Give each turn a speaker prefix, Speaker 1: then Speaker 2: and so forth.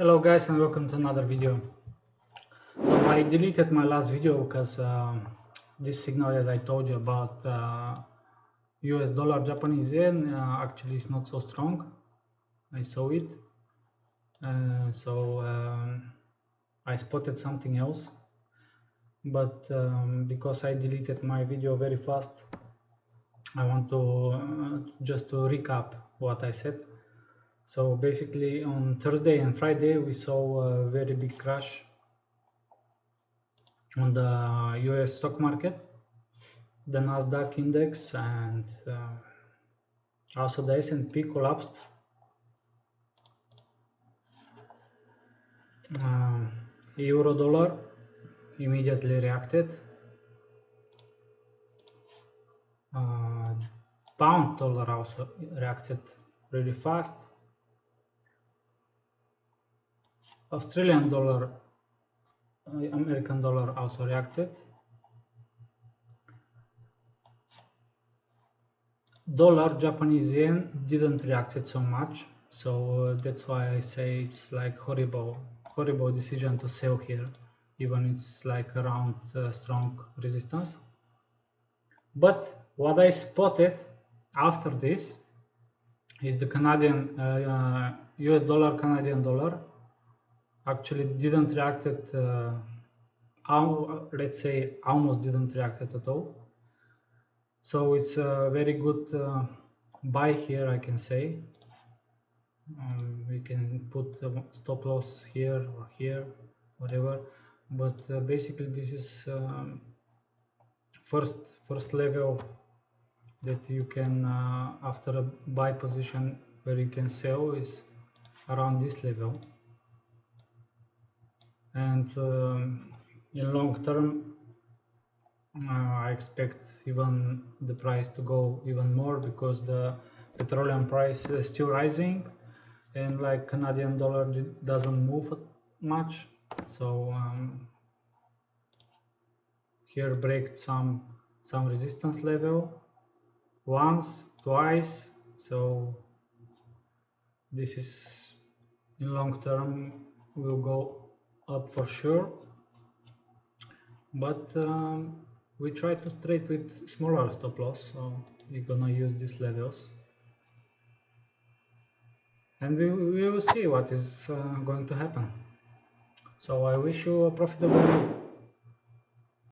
Speaker 1: Hello guys and welcome to another video. So I deleted my last video because this signal that I told you about US dollar Japanese yen actually is not so strong. I saw it, so I spotted something else, but because I deleted my video very fast, I want to just to recap what I said. So basically on Thursday and Friday we saw a very big crash on the US stock market, the nasdaq index, and also the S&P collapsed. Euro dollar immediately reacted. Pound dollar also reacted really fast. Australian dollar, American dollar also reacted. Dollar Japanese yen didn't react so much, so that's why I say it's like horrible decision to sell here, even it's like around strong resistance. But what I spotted after this is the Canadian US dollar, Canadian dollar actually didn't react let's say almost didn't react at all. So it's a very good buy here, I can say. We can put stop loss here or here, whatever. But basically, this is first level that you can after a buy position where you can sell is around this level. And in long term, I expect even the price to go even more because the petroleum price is still rising, and like Canadian dollar doesn't move much. So here break some resistance level once, twice. So this is in long term will go up for sure, but we try to trade with smaller stop loss, so we're gonna use these levels, and we will see what is going to happen. So I wish you a profitable day.